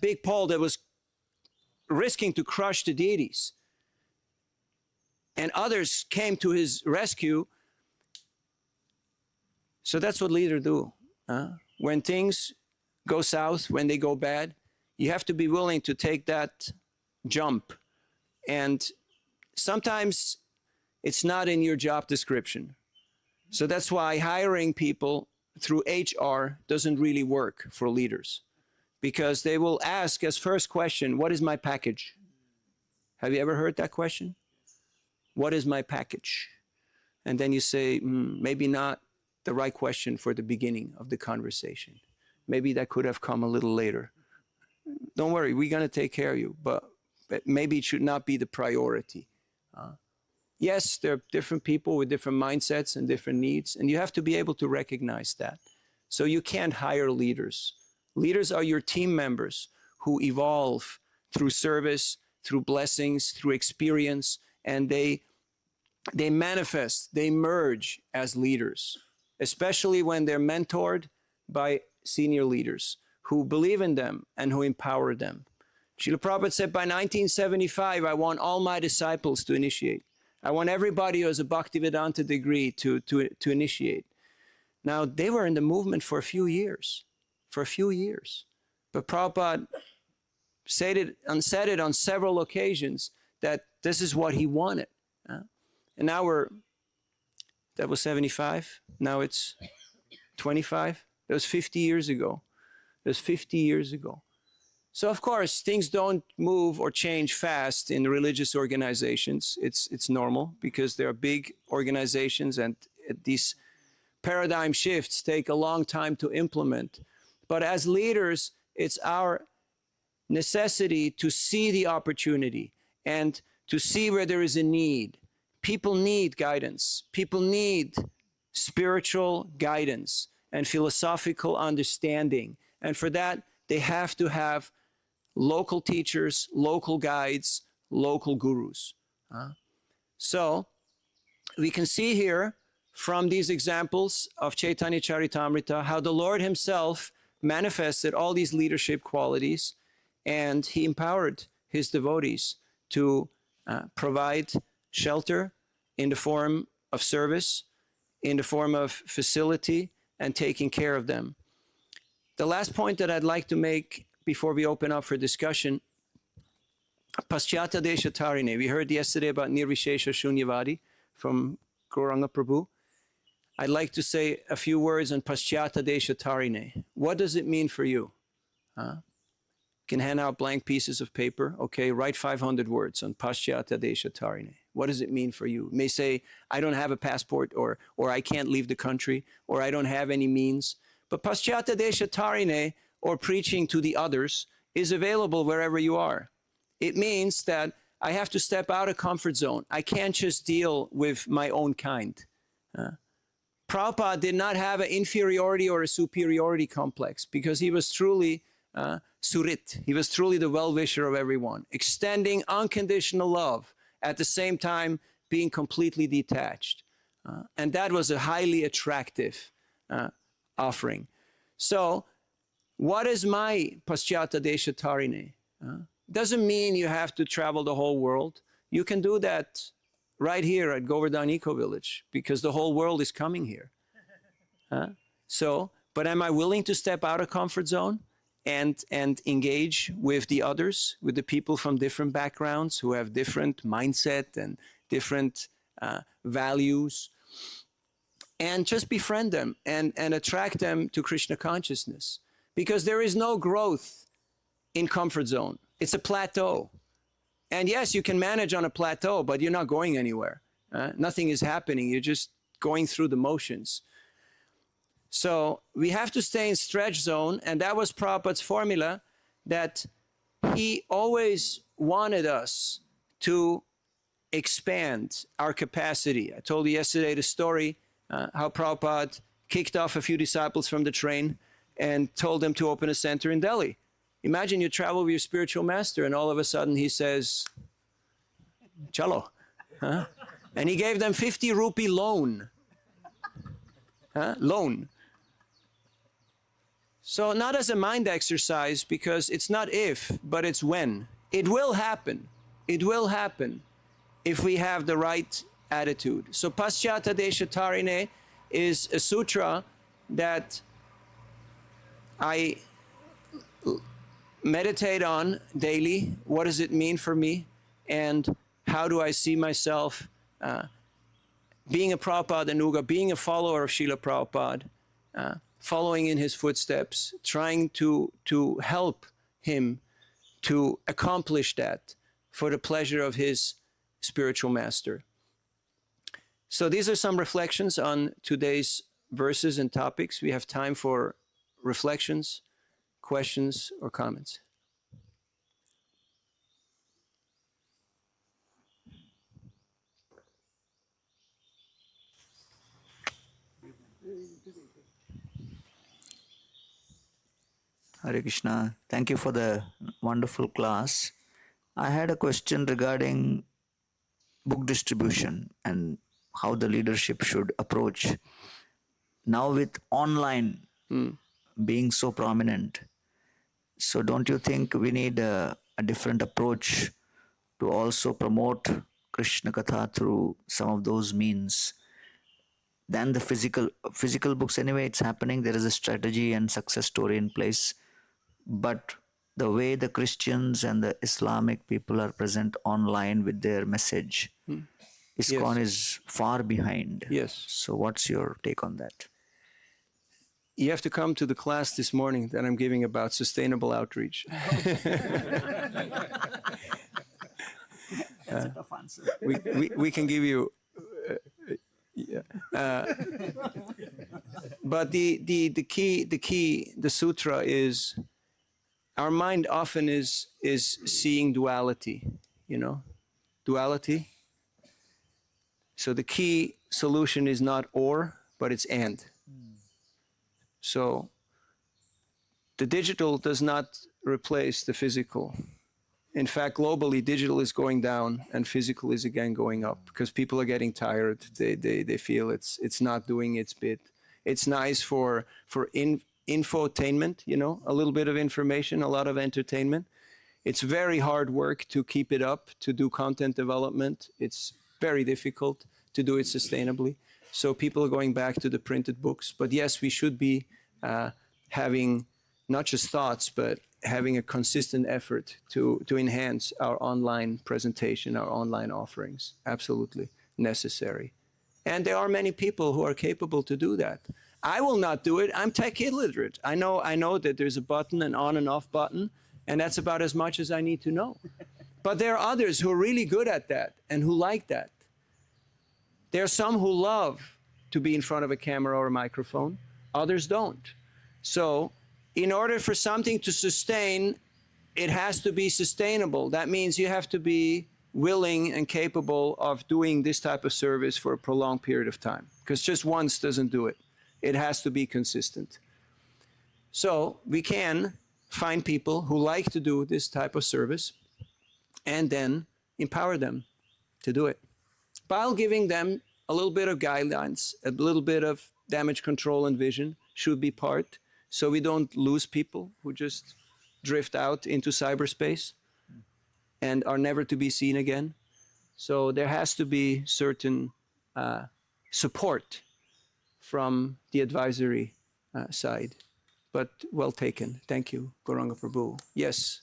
big pole that was risking to crush the deities. And others came to his rescue. So that's what leaders do. When things go south, when they go bad, you have to be willing to take that jump. And sometimes it's not in your job description. So that's why hiring people through HR doesn't really work for leaders, because they will ask as first question, what is my package? Have you ever heard that question? What is my package? And then you say, maybe not the right question for the beginning of the conversation. Maybe that could have come a little later. Don't worry, we're going to take care of you, but maybe it should not be the priority. Yes, there are different people with different mindsets and different needs, and you have to be able to recognize that. So you can't hire leaders. Leaders are your team members who evolve through service, through blessings, through experience, and they manifest, they merge as leaders, especially when they're mentored by senior leaders who believe in them and who empower them. Srila Prabhupada said, by 1975, I want all my disciples to initiate. I want everybody who has a Bhaktivedanta degree to initiate. Now, they were in the movement for a few years. But Prabhupada said it on several occasions that this is what he wanted. And now that was 75, now it's 25. That was 50 years ago. So of course, things don't move or change fast in religious organizations. It's normal because there are big organizations, and these paradigm shifts take a long time to implement. But as leaders, it's our necessity to see the opportunity and to see where there is a need. People need guidance. People need spiritual guidance and philosophical understanding. And for that, they have to have local teachers, local guides, local gurus. So we can see here from these examples of Caitanya-caritāmṛta how the Lord himself manifested all these leadership qualities, and he empowered his devotees to provide shelter in the form of service, in the form of facility and taking care of them. The last point that I'd like to make before we open up for discussion, Paschyata Desha Tarine. We heard yesterday about Nirvishesha Shunyavadi from Gauranga Prabhu. I'd like to say a few words on Paschyata Desha Tarine. What does it mean for you? Can hand out blank pieces of paper. Okay, write 500 words on Paschyata Desha Tarine. What does it mean for you? You may say, I don't have a passport, or I can't leave the country, or I don't have any means. But Paschyata Desha Tarine, or preaching to the others, is available wherever you are. It means that I have to step out of comfort zone. I can't just deal with my own kind. Prabhupada did not have an inferiority or a superiority complex because he was truly Surit. He was truly the well-wisher of everyone, extending unconditional love, at the same time being completely detached. And that was a highly attractive offering. So what is my Paschyata Desha Tarine? Doesn't mean you have to travel the whole world. You can do that right here at Govardhan Eco Village because the whole world is coming here. But am I willing to step out of comfort zone and engage with the others, with the people from different backgrounds who have different mindset and different values, and just befriend them and attract them to Krishna consciousness? Because there is no growth in comfort zone. It's a plateau. And yes, you can manage on a plateau, but you're not going anywhere. Nothing is happening. You're just going through the motions. So we have to stay in stretch zone, and that was Prabhupada's formula, that he always wanted us to expand our capacity. I told you yesterday the story how Prabhupada kicked off a few disciples from the train and told them to open a center in Delhi. Imagine you travel with your spiritual master and all of a sudden he says, chalo. And he gave them 50 rupee loan. Loan. So not as a mind exercise, because it's not if, but it's when. It will happen. It will happen if we have the right attitude. So Paschyata Desha Tarine is a sutra that I meditate on daily. What does it mean for me? And how do I see myself being a Prabhupada Anuga, being a follower of Srila Prabhupada, following in his footsteps, trying to help him to accomplish that for the pleasure of his spiritual master. So these are some reflections on today's verses and topics. We have time for reflections, questions, or comments. Hare Krishna. Thank you for the wonderful class. I had a question regarding book distribution and how the leadership should approach. Now with online being so prominent, so don't you think we need a different approach to also promote Krishna Katha through some of those means than the physical books? Anyway, it's happening. There is a strategy and success story in place. But the way the Christians and the Islamic people are present online with their message, ISKCON is far behind. Yes. So what's your take on that? You have to come to the class this morning that I'm giving about sustainable outreach. That's a tough answer. We can give you... but the key, the sutra is, our mind often is seeing duality, duality. So the key solution is not or, but it's and. So the digital does not replace the physical. In fact, globally, digital is going down and physical is again going up because people are getting tired. They feel it's not doing its bit. It's nice for infotainment, a little bit of information, a lot of entertainment. It's very hard work to keep it up, to do content development. It's very difficult to do it sustainably. So people are going back to the printed books. But yes, we should be having not just thoughts, but having a consistent effort to enhance our online presentation, our online offerings. Absolutely necessary. And there are many people who are capable to do that. I will not do it. I'm tech illiterate. I know that there's a button, an on and off button, and that's about as much as I need to know. But there are others who are really good at that and who like that. There are some who love to be in front of a camera or a microphone. Others don't. So in order for something to sustain, it has to be sustainable. That means you have to be willing and capable of doing this type of service for a prolonged period of time, because just once doesn't do it. It has to be consistent. So we can find people who like to do this type of service and then empower them to do it while giving them a little bit of guidelines, a little bit of damage control and vision should be part, so we don't lose people who just drift out into cyberspace and are never to be seen again. So there has to be certain support from the advisory side. But well taken. Thank you, Gauranga Prabhu. Yes.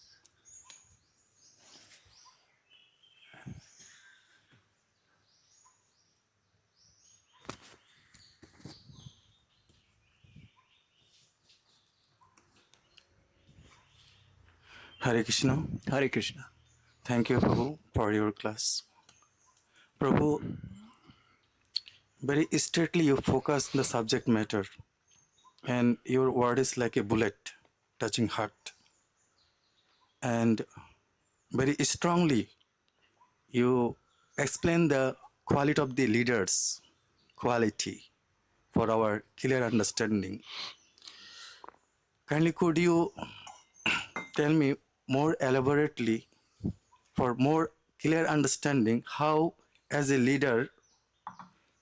Hare Krishna. Hare Krishna. Thank you, Prabhu, for your class. Prabhu, very straightly you focus on the subject matter, and your word is like a bullet touching heart. And very strongly you explain the quality of the leaders, quality for our clear understanding. Kindly could you tell me more elaborately, for more clear understanding, how as a leader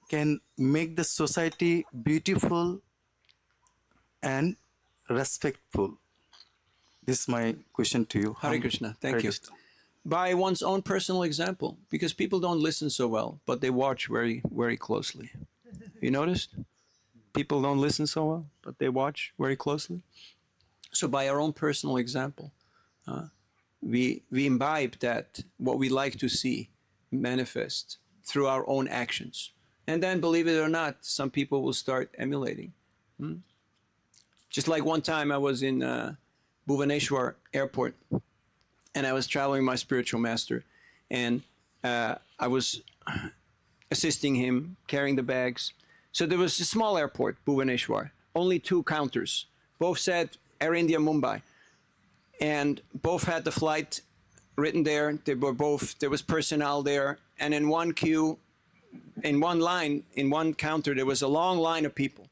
can make the society beautiful and respectful? This is my question to you. Hare Krishna. Thank Hare you. Krishna. By one's own personal example, because people don't listen so well, but they watch very, very closely. You noticed? People don't listen so well, but they watch very closely. So by our own personal example, we imbibe that what we like to see manifest through our own actions. And then, believe it or not, some people will start emulating. Just like one time I was in Bhubaneswar airport, and I was traveling with my spiritual master, and I was assisting him carrying the bags. So there was a small airport, Bhubaneswar, only 2 counters. Both said Air India Mumbai, and both had the flight written there. They were both, there was personnel there, and in one queue, in one line, in one counter, there was a long line of people,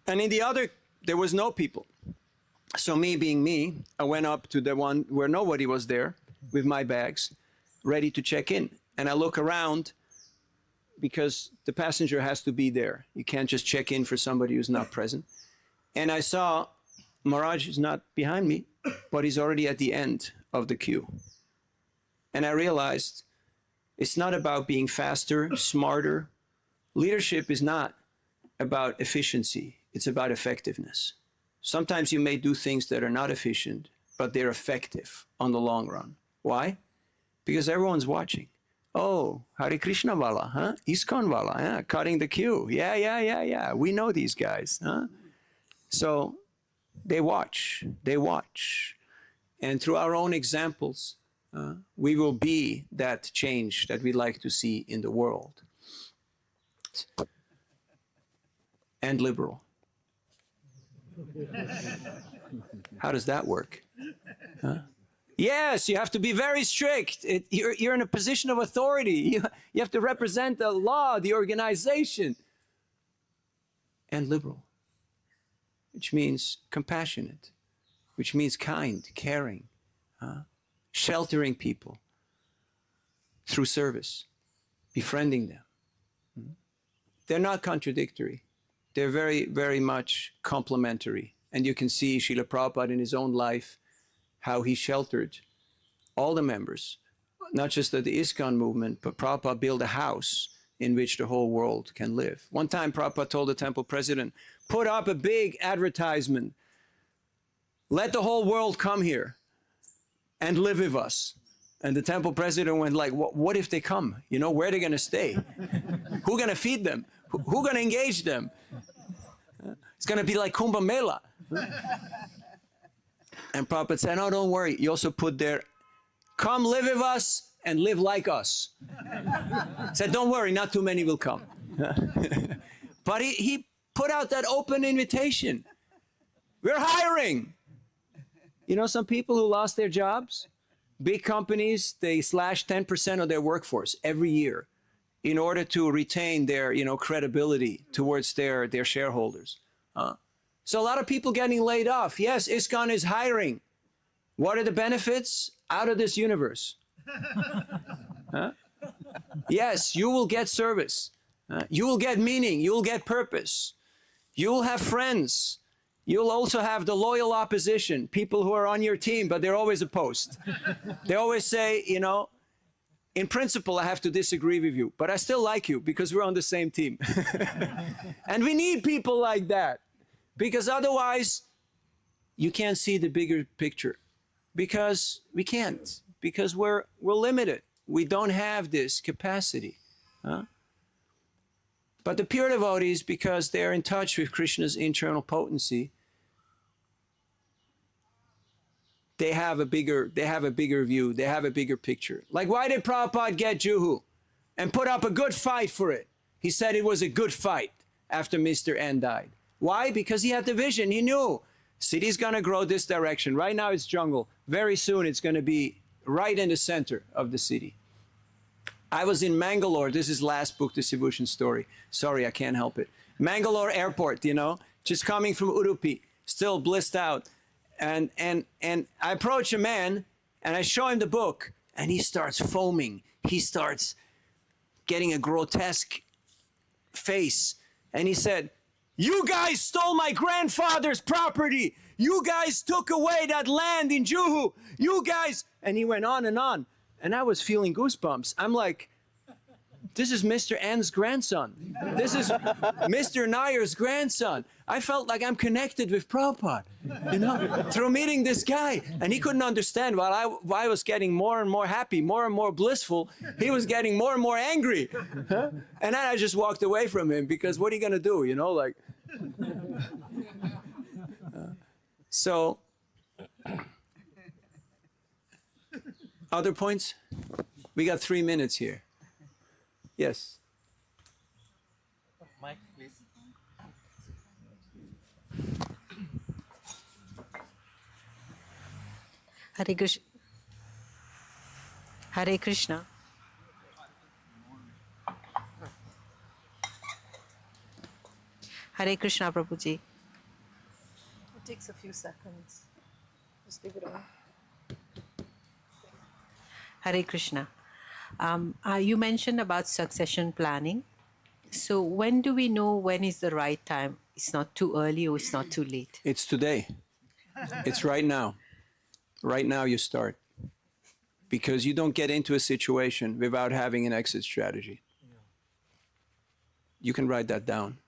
and in the other, there was no people. So me being me, I went up to the one where nobody was there with my bags, ready to check in, and I look around because the passenger has to be there. You can't just check in for somebody who's not present. And I saw Maharaj is not behind me, but he's already at the end of the queue. And I realized it's not about being faster, smarter. Leadership is not about efficiency. It's about effectiveness. Sometimes you may do things that are not efficient, but they're effective on the long run. Why? Because everyone's watching. Oh, Hare Krishna Wala, huh? ISKCON Wala, huh? Cutting the queue. Yeah. We know these guys, huh? So they watch. And through our own examples, we will be that change that we like to see in the world. And liberal. How does that work? Huh? Yes, you have to be very strict. You're in a position of authority. You have to represent the law, the organization. And liberal, which means compassionate, which means kind, caring, sheltering people through service, befriending them. They're not contradictory. They're very, very much complementary. And you can see Srila Prabhupada in his own life, how he sheltered all the members, not just of the ISKCON movement, but Prabhupada built a house in which the whole world can live. One time Prabhupada told the temple president, put up a big advertisement. Let the whole world come here and live with us. And the temple president went like, what if they come? You know, where are they going to stay? Who's going to feed them? Who's going to engage them? It's going to be like Kumbh Mela. And Prabhupada said, no, don't worry. You also put there, come live with us and live like us. Said, don't worry, not too many will come. But he put out that open invitation. We're hiring. You know, some people who lost their jobs, big companies, they slash 10% of their workforce every year in order to retain their, you know, credibility towards their shareholders. So a lot of people getting laid off. Yes, ISKCON is hiring. What are the benefits? Out of this universe. Yes, you will get service. You will get meaning. You will get purpose. You will have friends. You'll also have the loyal opposition, people who are on your team, but they're always opposed. They always say, you know, in principle, I have to disagree with you, but I still like you because we're on the same team. And we need people like that because otherwise you can't see the bigger picture because we can't, because we're limited. We don't have this capacity. But the pure devotees, because they're in touch with Krishna's internal potency, they have a bigger view, they have a bigger picture. Like, why did Prabhupada get Juhu and put up a good fight for it? He said it was a good fight after Mr. N died. Why? Because he had the vision. He knew city's gonna grow this direction. Right now it's jungle. Very soon it's gonna be right in the center of the city. I was in Mangalore. This is last book distribution story. Sorry, I can't help it. Mangalore airport, you know, just coming from Udupi, still blissed out. And I approach a man and I show him the book and he starts foaming. He starts getting a grotesque face. And he said, you guys stole my grandfather's property. You guys took away that land in Juhu. You guys, and he went on. And I was feeling goosebumps. I'm like, this is Mr. N's grandson. This is Mr. Nair's grandson. I felt like I'm connected with Prabhupada, you know, through meeting this guy. And he couldn't understand while I was getting more and more happy, more and more blissful. He was getting more and more angry. And then I just walked away from him because what are you going to do, you know, like. So, other points? We got 3 minutes here. Yes. Mic, please. Hare Krishna. Hare Krishna. Hare Krishna, Prabhuji. It takes a few seconds. Just leave it on. Hare Krishna. You mentioned about succession planning. So when do we know when is the right time? It's not too early or it's not too late? It's today. It's right now. Right now you start. Because you don't get into a situation without having an exit strategy. You can write that down.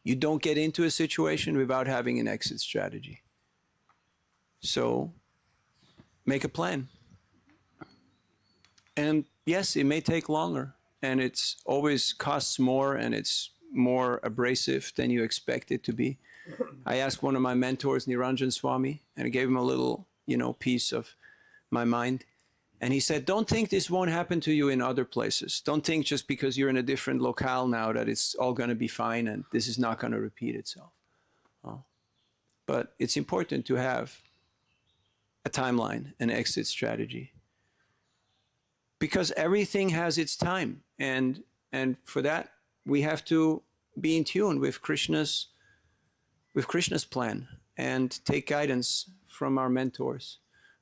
You don't get into a situation without having an exit strategy. So make a plan. And yes, it may take longer, and it's always costs more, and it's more abrasive than you expect it to be. I asked one of my mentors, Niranjan Swami, and I gave him a little, you know, piece of my mind. And he said, don't think this won't happen to you in other places. Don't think just because you're in a different locale now that it's all going to be fine and this is not going to repeat itself. But it's important to have a timeline, an exit strategy. Because everything has its time. And for that, we have to be in tune with Krishna's plan and take guidance from our mentors.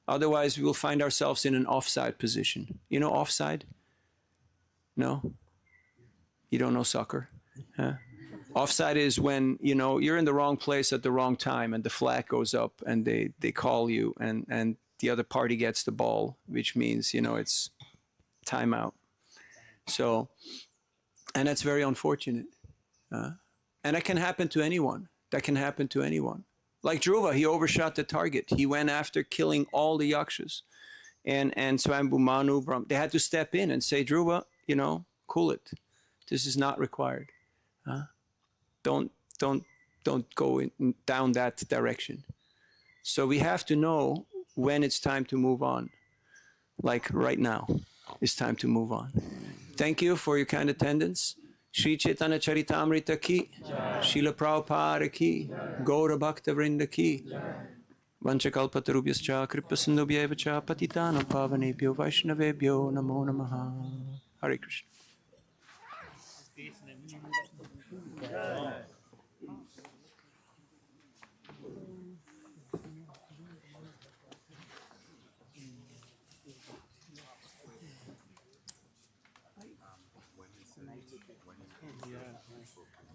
Otherwise, we will find ourselves in an offside position. You know offside? No? You don't know soccer? Huh? Offside is when, you know, you're in the wrong place at the wrong time and the flag goes up and they call you and the other party gets the ball, which means, you know, it's timeout. So And that's very unfortunate. And that can happen to anyone. That can happen to anyone. Like Dhruva, he overshot the target. He went after killing all the yakshas. And Swambhu Manu, they had to step in and say, Dhruva, you know, cool it. This is not required. Don't go down that direction. So we have to know when it's time to move on. Like right now, it's time to move on. Thank you for your kind attendance. Sri Caitanya-caritāmṛta ki, Srila Prabhupada ki, Gaura Bhakta Vrinda ki, Vanchakalpatarubhyascha Kripasindubhyeva cha Patitanam Pavanebhyo Vaishnavebhyo Namo Namaha. Hare Krishna.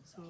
So,